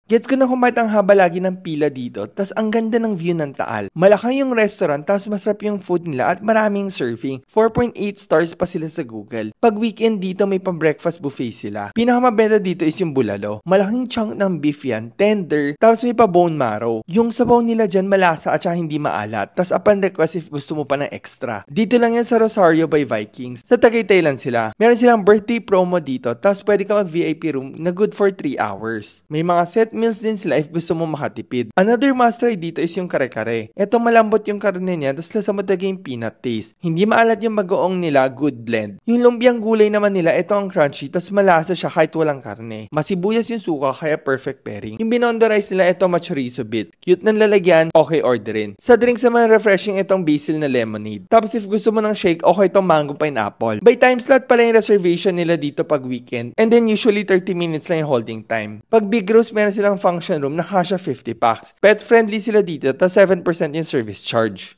Gets ko na kung bakit ang haba lagi ng pila dito, tas ang ganda ng view ng Taal. Malaki yung restaurant, tas masarap yung food nila at maraming surfing. 4.8 stars pa sila sa Google. Pag weekend dito may pang-breakfast buffet sila. Pinakamabenta dito is yung bulalo. Malaking chunk ng beef yan, tender, tapos may pa bone marrow. Yung sabaw nila dyan malasa at saka hindi maalat. Tas upon request if gusto mo pa ng extra. Dito lang yan sa Rosario by Vikings. Sa Tagaytay lang sila. Meron silang birthday promo dito, tapos pwede ka mag-VIP room na good for 3 hours. May mga set meals din sila if gusto mo makatipid. Another must try dito is yung kare-kare. Eto malambot yung karne niya, tapos lasa mo talaga yung peanut taste. Hindi maalat yung bagoong nila, good blend. Yung lumpiang gulay naman nila, ito ang crunchy, tapos malasa siya kahit walang karne. Masibuyas yung suka, kaya perfect pairing. Yung binondo rice nila, ito chorizo bit. Cute ng lalagyan, okay orderin. Sa drinks naman refreshing itong basil na lemonade. Tapos if gusto mo ng shake, okay itong mango pineapple. By time slot pala yung reservation nila dito pag weekend. And then usually 30 minutes lang yung holding time. Pag big groups, meron silang function room na kasya 50 packs. Pet friendly sila dito, tas 7% yung service charge.